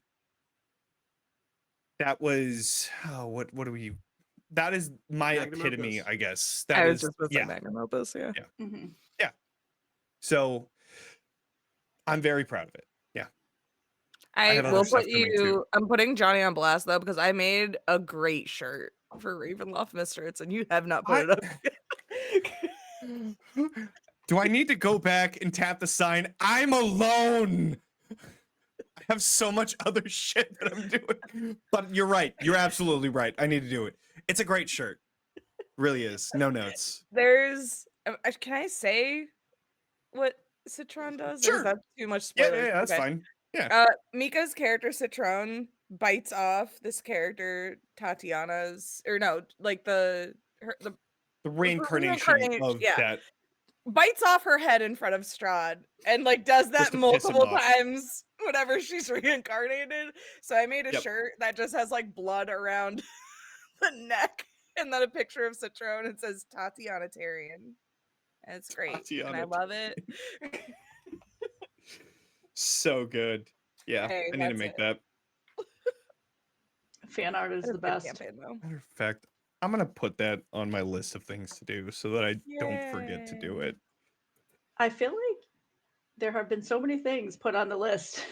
was what do we that is my Magnum epitome, opus. I guess. I That was is, just going to say yeah, magnum opus, yeah. Mhm. so I'm very proud of it. Yeah. I I have other will stuff put coming too. you. I'm putting Johnny on blast though because I made a great shirt for Ravenloft Mist-Fits and you have not put it up. Do I need to go back and tap the sign? I'm alone. I have so much other shit that I'm doing. But you're right. You're absolutely right. I need to do it. It's a great shirt. Really is. No notes. There's. Can I say what Citron does? Or is Sure. that too much Yeah, spoilers? that's Okay. fine. Yeah. Mika's character Citron bites off this character Tatiana's, or no, like the Reincarnation of yeah, that. bites off her head in front of Strahd and like does that Just to piss him multiple off. times whenever she's reincarnated. So I made a Yep. shirt that just has like blood around the neck and then a picture of Citron and says Tatianitarian. And it's great. And I love it. So good. Yeah. Hey, I need to that's make it. that. Fan art is It's a the good best. campaign, though. Matter of fact, I'm gonna put that on my list of things to do so that I don't forget to do Yay. it. I feel like there have been so many things put on the list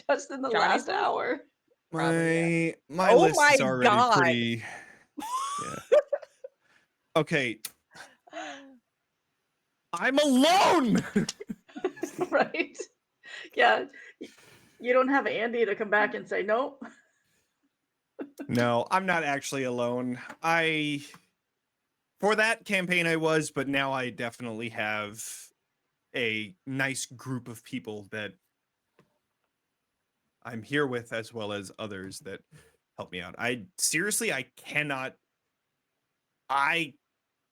just in the Johnny's last list? hour. Probably, My Oh list is my already God. pretty. Yeah. Okay. I'm alone. Right? Yeah. You don't have Andy to come back and say, nope. No, I'm not actually alone. For that campaign I was, but now I definitely have a nice group of people that I'm here with, as well as others that help me out. I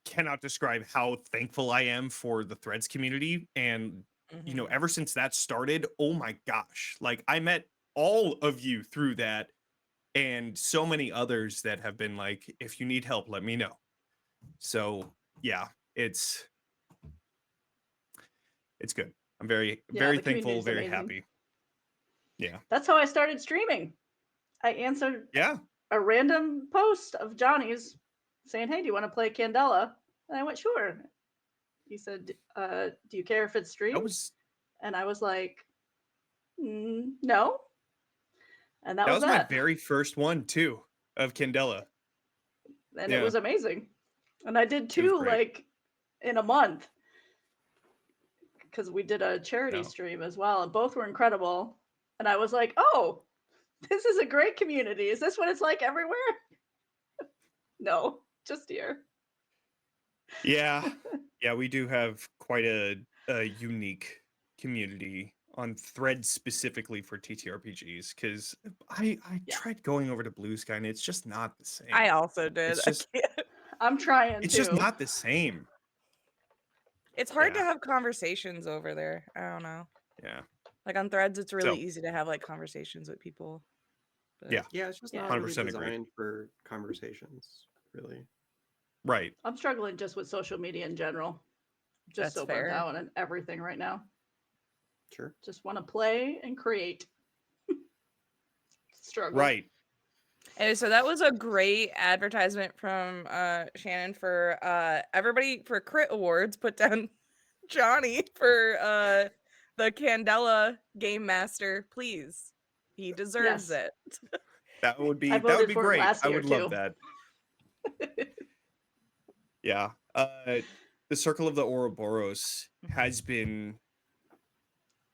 cannot describe how thankful I am for the Threads community. And, Mhm. ever since that started, oh my gosh, like I met all of you through that and so many others that have been like, if you need help, let me know. So yeah, it's good. I'm very, Yeah, very the community thankful, is very amazing. happy. Yeah. That's how I started streaming. I answered Yeah. a random post of Johnny's saying, hey, do you want to play Candela? And I went, sure. He said, do you care if it's streamed? And I was like, no. And that was my that. very first one too of Candela. And Yeah. it was amazing. And I did It was two great. like in a month because we did a charity No. stream as well, and both were incredible. And I was like, oh, this is a great community. Is this what it's like everywhere? No, just here. Yeah. Yeah, we do have quite a unique community on Threads specifically for TTRPGs, because I Yeah. tried going over to Blue Sky and it's just not the same. I also did. It's just I'm trying it's to. just not the same. It's hard to Yeah. have conversations over there. I don't know. Yeah. Like on Threads, it's really So- easy to have like conversations with people. But Yeah. Yeah, it's just Yeah. not really 100% agreed. designed for conversations, really. Right. I'm struggling just with social media in general. Just That's so burnt fair. out and everything right now. Sure. Just want to play and create. Struggle. Right. And so that was a great advertisement from Shannon for everybody for Crit Awards. Put down Johnny for the Candela Game Master, please. He deserves Yes. it. That would be I voted for it great. last I year, would love too. that. Yeah. The Circle of the Ouroboros has been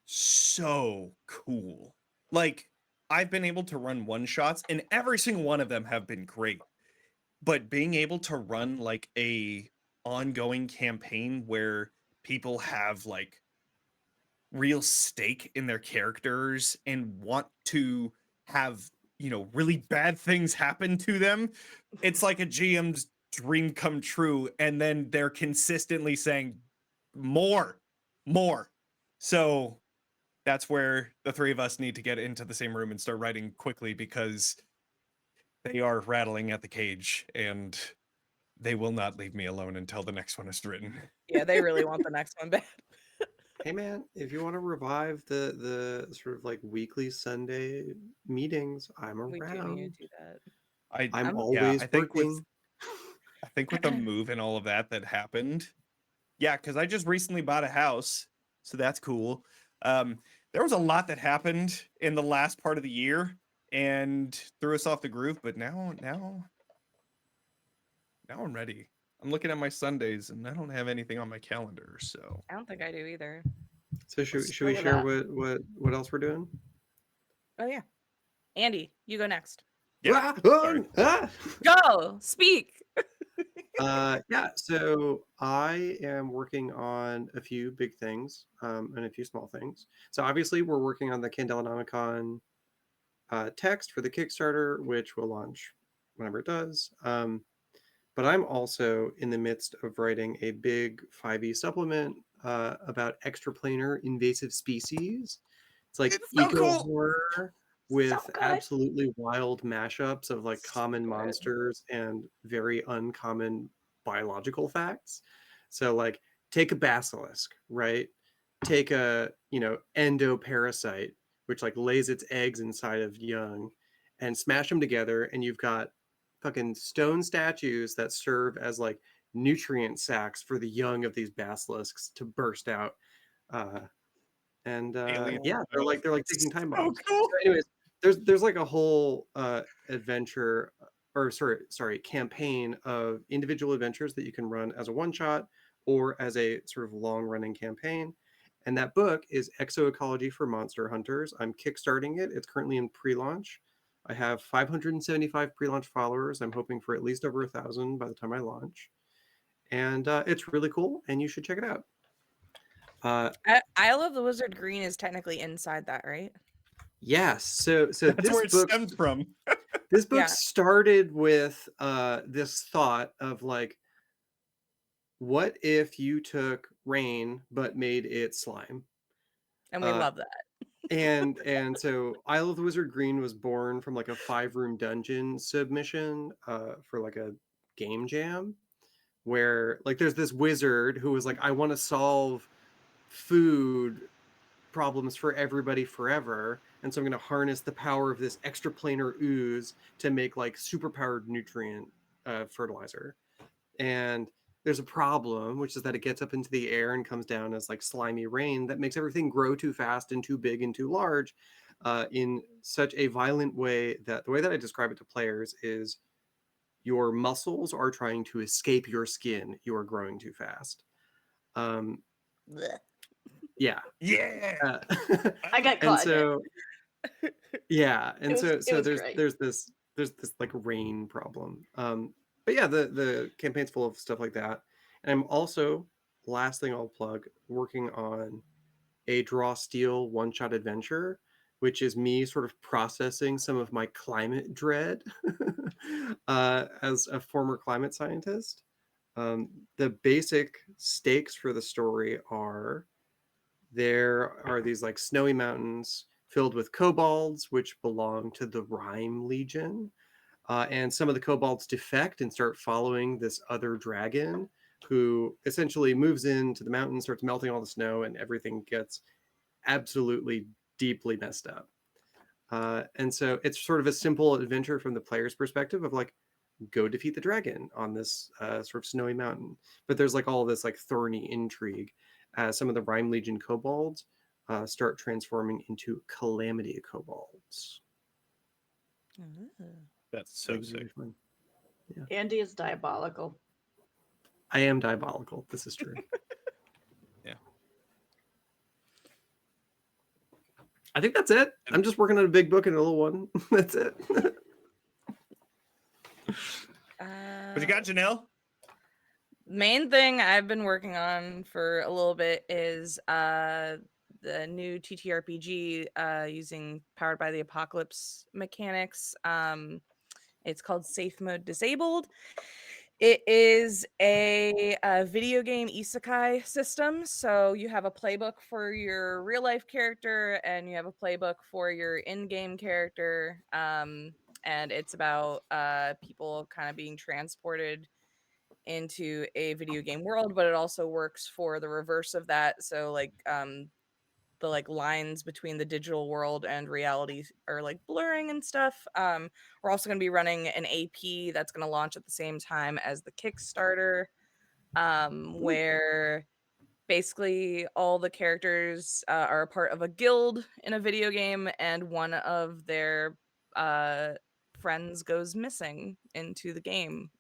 so cool. Like, I've been able to run one shots, and every single one of them have been great. But being able to run like a ongoing campaign where people have like real stake in their characters and want to have, really bad things happen to them, it's like a GM's dream come true. And then they're consistently saying more, more. So that's where the three of us need to get into the same room and start writing quickly, because they are rattling at the cage and they will not leave me alone until the next one is written. Yeah, they really want the next one bad. Hey man, if you want to revive the sort of like weekly Sunday meetings, I'm We do need around. to do that. I'm Yeah, always I think working. with the move and all of that happened. Yeah, because I just recently bought a house, so that's cool. There was a lot that happened in the last part of the year and threw us off the groove, but now I'm ready. I'm looking at my Sundays and I don't have anything on my calendar, so I don't think I do either. So should we Look at share that. what else we're doing? Oh yeah. Andy, you go next. yeah. Ah, Sorry. Go! Speak! yeah, so I am working on a few big things and a few small things. So obviously we're working on the Candelanomicon text for the Kickstarter, which will launch whenever it does. But I'm also in the midst of writing a big 5e supplement about extraplanar invasive species. It's like It's so eco cool. horror So with good. absolutely wild mashups of like common Good. monsters and very uncommon biological facts. So like take a basilisk, right? Take a, endoparasite, which like lays its eggs inside of young, and smash them together, and you've got fucking stone statues that serve as like nutrient sacs for the young of these basilisks to burst out. And Alien. yeah, they're like taking time So bombs. cool. So anyways, there's like a whole adventure, or sorry, campaign of individual adventures that you can run as a one shot or as a sort of long running campaign. And that book is Exoecology for Monster Hunters. I'm kickstarting it. It's currently in pre-launch. I have 575 pre-launch followers. I'm hoping for at least over 1,000 by the time I launch. And it's really cool, and you should check it out. Isle of the Wizard Green is technically inside that, right? Yes. So That's this where it book stemmed from. this book Yeah. started with this thought of like, what if you took rain but made it slime? And we Uh, love that. and so Isle of the Wizard Green was born from like a 5-room dungeon submission for like a game jam, where like there's this wizard who was like, I want to solve food problems for everybody forever, and so I'm going to harness the power of this extraplanar ooze to make like superpowered nutrient fertilizer. And there's a problem, which is that it gets up into the air and comes down as like slimy rain that makes everything grow too fast and too big and too large in such a violent way that the way that I describe it to players is your muscles are trying to escape your skin. You are growing too fast. Yeah. Yeah. I got and caught in it. so yeah, and It was so great. there's this like rain problem. But yeah, the campaign's full of stuff like that. And I'm also, last thing I'll plug, working on a Draw Steel one-shot adventure, which is me sort of processing some of my climate dread as a former climate scientist. The basic stakes for the story are, there are these like snowy mountains filled with kobolds, which belong to the Rime Legion. And some of the kobolds defect and start following this other dragon who essentially moves into the mountain, starts melting all the snow, and everything gets absolutely deeply messed up. And so it's sort of a simple adventure from the player's perspective of like, go defeat the dragon on this sort of snowy mountain. But there's like all this like thorny intrigue as some of the Rime Legion kobolds start transforming into calamity kobolds. That's so It's sick. really fun. Andy is diabolical. I am diabolical. This is true. Yeah. I think that's it. I'm just working on a big book and a little one. That's it. What you got, Janelle? main thing I've been working on for a little bit is the new TTRPG using Powered by the Apocalypse mechanics. It's called Safe Mode Disabled. It is a video game isekai system. So you have a playbook for your real life character and you have a playbook for your in-game character. And it's about people kind of being transported into a video game world, but it also works for the reverse of that. So like the like lines between the digital world and reality are like blurring and stuff. We're also going to be running an AP that's going to launch at the same time as the Kickstarter, where basically all the characters are a part of a guild in a video game, and one of their friends goes missing into the game.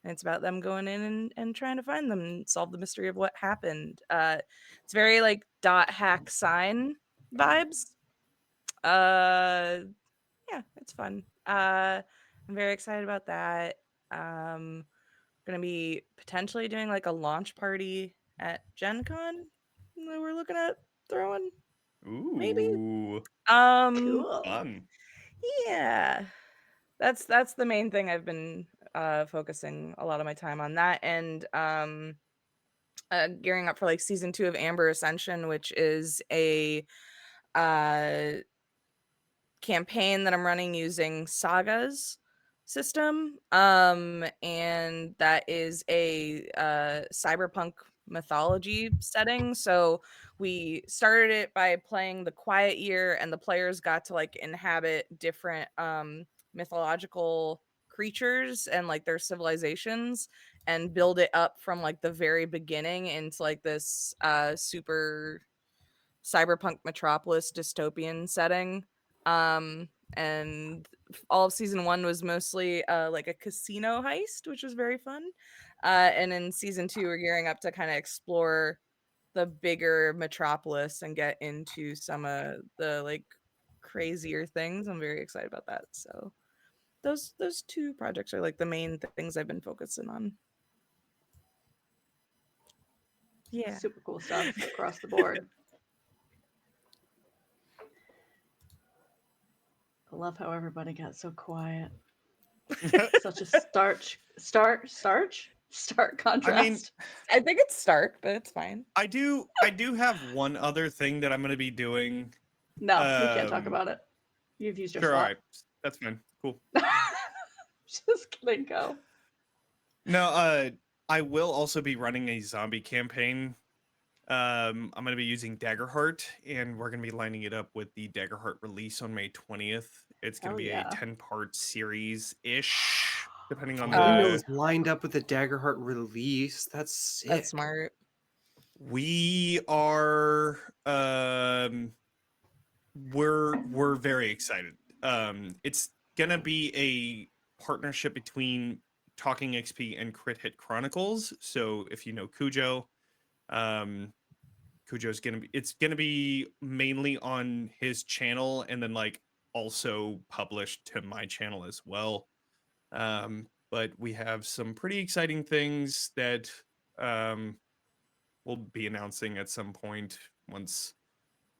And it's about them going in and trying to find them and solve the mystery of what happened. It's very like dot hack sign vibes. Yeah, it's fun. I'm very excited about that. Gonna be potentially doing like a launch party at Gen Con that we're looking at throwing. Maybe. Ooh, Cool. fun. Yeah. That's the main thing I've been focusing a lot of my time on that, and gearing up for like season 2 of Amber Ascension, which is a uh campaign that I'm running using Saga's system. And that is a cyberpunk mythology setting. So we started it by playing the Quiet Year, and the players got to like inhabit different mythological creatures and like their civilizations and build it up from like the very beginning into like this super cyberpunk metropolis dystopian setting. And all of season 1 was mostly like a casino heist, which was very fun. And in season 2 we're gearing up to kind of explore the bigger metropolis and get into some of the like crazier things. I'm very excited about that. So those 2 projects are like the main things I've been focusing on. Yeah. Super cool stuff across the board. I love how everybody got so quiet. Such a stark contrast. I think it's Stark, but it's fine. I do have one other thing that I'm going to be doing. No, we can't talk about it. You've used your Sure, all slot. right. That's fine. Cool. Just kidding, go. No, I will also be running a zombie campaign. I'm going to be using Daggerheart, and we're going to be lining it up with the Daggerheart release on May 20th. It's going to be a 10-part series-ish, depending on I didn't know it the... was lined up with the Daggerheart release. That's sick. That's smart. We are we're very excited. It's gonna be a partnership between Talking XP and Crit Hit Chronicles. So if you know Cujo, Cujo's gonna be mainly on his channel, and then like also published to my channel as well. But we have some pretty exciting things that we'll be announcing at some point once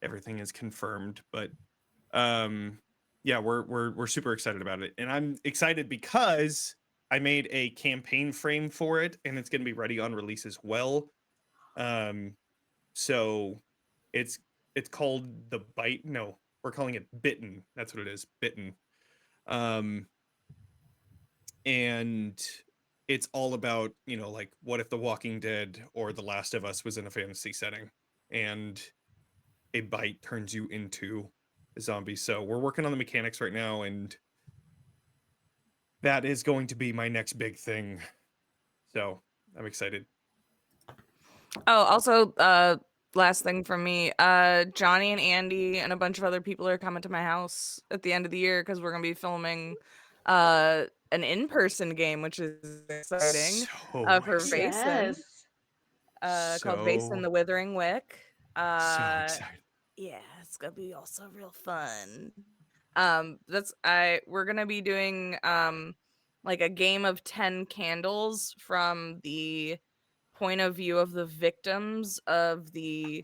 everything is confirmed. But yeah, we're super excited about it, and I'm excited because I made a campaign frame for it, and it's going to be ready on release as well. So it's called the Bite. No, we're calling it Bitten. That's what it is, Bitten. And it's all about, like, what if The Walking Dead or The Last of Us was in a fantasy setting, and a bite turns you into a zombie. So we're working on the mechanics right now, and that is going to be my next big thing. So I'm excited. Oh, also, last thing from me, Johnny and Andy and a bunch of other people are coming to my house at the end of the year because we're gonna be filming an in-person game, which is exciting. So For excited. Vaesen, called Vaesen the Withering Wick. So excited. Yeah, it's gonna be also real fun. We're gonna be doing like a game of 10 candles from the point of view of the victims of the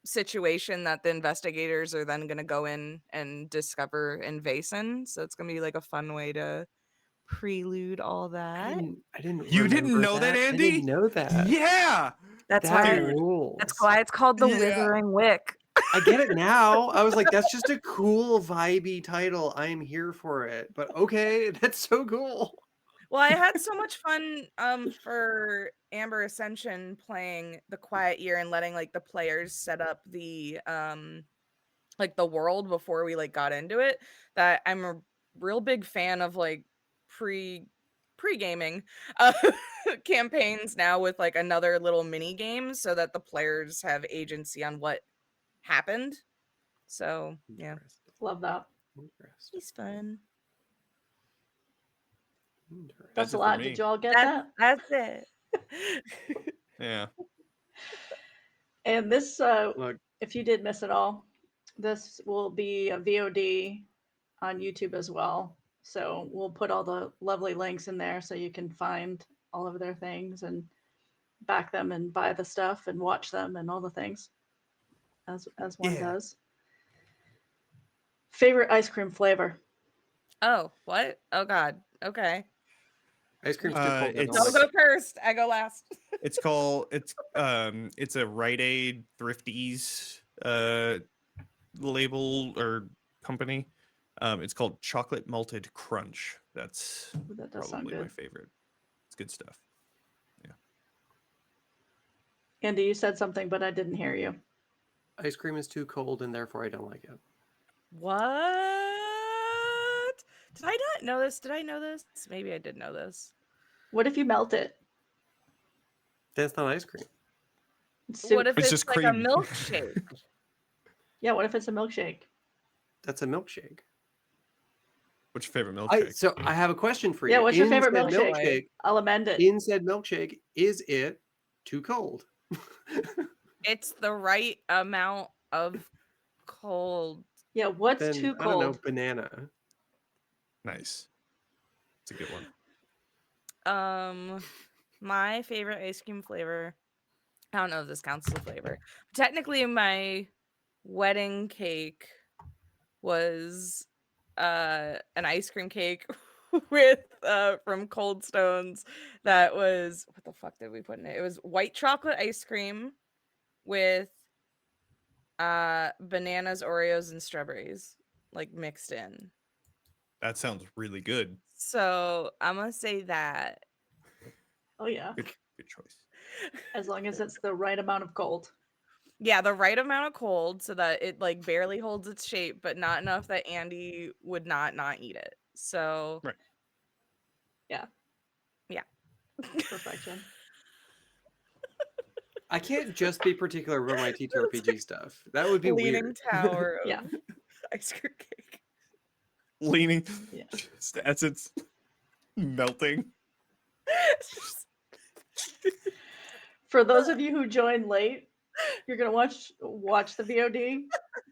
situation that the investigators are then going to go in and discover in Vason. So it's going to be like a fun way to prelude all I that. didn't. You didn't remember know that, I Andy? didn't know that. Yeah. That's That why. rules. That's why it's called the Yeah. Withering Wick. I get it now. I was like, that's just a cool, vibey title. I am here for it. But okay, that's so cool. Well, I had so much fun for Amber Ascension playing the Quiet Year and letting like the players set up the like the world before we like got into it, that I'm a real big fan of like pre-gaming campaigns now with like another little mini game so that the players have agency on what happened. So yeah, Interesting. Love that. Interesting. it's fun. Interesting. That's it a for lot. me. Did you all get that? That's it. Yeah. And this, Look, if you did miss it all, this will be a VOD on YouTube as well. So we'll put all the lovely links in there so you can find all of their things and back them and buy the stuff and watch them and all the things as one Yeah. does. Favorite ice cream flavor? Oh, what? Oh God. Okay. ice cream's too cold. I don't it's- Don't like go it. first. I go last. It's a Rite Aid Thrifties label or company. It's called Chocolate Malted Crunch. That's Ooh, that does sound probably my good. favorite. It's good stuff. Andy, you said something, but I didn't hear you. Ice cream is too cold, and therefore I don't like it. What? Did I not know this? Did I know this? Maybe I did know this. What if you melt it? That's not ice cream. It's soup. What if It's it's just like a cream. milkshake? Yeah, what if it's a milkshake? That's a milkshake. What's your favorite milkshake? So I have a question for you. Yeah, what's your favorite said milkshake? I'll amend it. In said milkshake, is it too cold? It's the right amount of cold. Yeah, what's Then, too I don't know, cold? banana. Nice. It's a good one. My favorite ice cream flavor. I don't know if this counts as a flavor. Technically, my wedding cake was an ice cream cake with from Cold Stones that was, what the fuck did we put in it? It was white chocolate ice cream with bananas, Oreos, and strawberries like mixed in. That sounds really good. So I'm gonna say that. Oh yeah, Good choice. as long as it's the right amount of cold. Yeah, the right amount of cold so that it like barely holds its shape, but not enough that Andy would not eat it. So Right. Yeah. Yeah. Perfection. I can't just be particular about my TTRPG stuff. That would be Leaning weird. tower of Yeah. ice cream cake. Leaning. Yeah. Just as it's melting. For those of you who joined late, you're gonna watch the VOD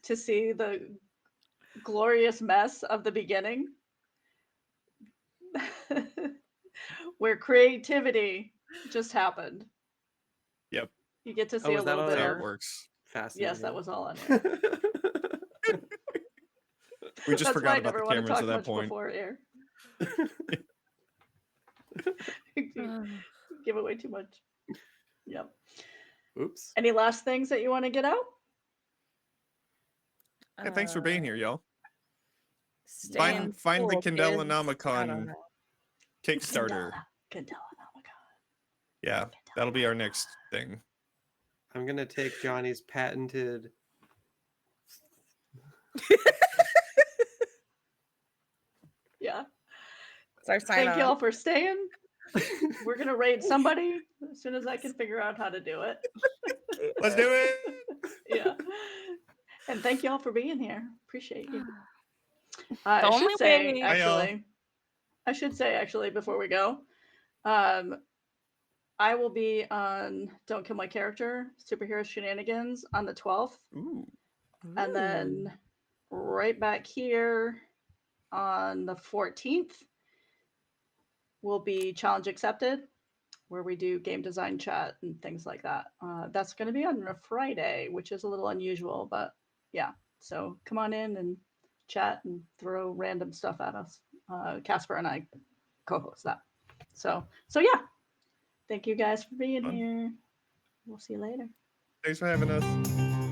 to see the glorious mess of the beginning, where creativity just happened. Yep. You get to see Oh, a was that little on bit That's how of. it works. Fascinating. Yes, that was all on air. We just That's why forgot I about never the want to cameras talk at that much point. before air. Give away too much. Yep. Oops. Any last things that you want to get out? Yeah, thanks for being here, y'all. Staying Find the cool, kids. I don't Candelanomicon know. Kickstarter. Candela. Yeah, that'll be our next thing. I'm going to take Johnny's patented... Yeah. It's our sign Thank off. y'all for staying. We're going to raid somebody as soon as I can figure out how to do it. Let's do it. Yeah. And thank y'all for being here. Appreciate you. The I only should say, way- Hi, y'all. actually, before we go, I will be on Don't Kill My Character, Superhero Shenanigans on the 12th. Ooh. And then right back here on the 14th will be Challenge Accepted, where we do game design chat and things like that. That's going to be on a Friday, which is a little unusual, but yeah. So come on in and chat and throw random stuff at us. Casper and I co-host that. So yeah. Thank you guys for being Fun. here. We'll see you later. Thanks for having us.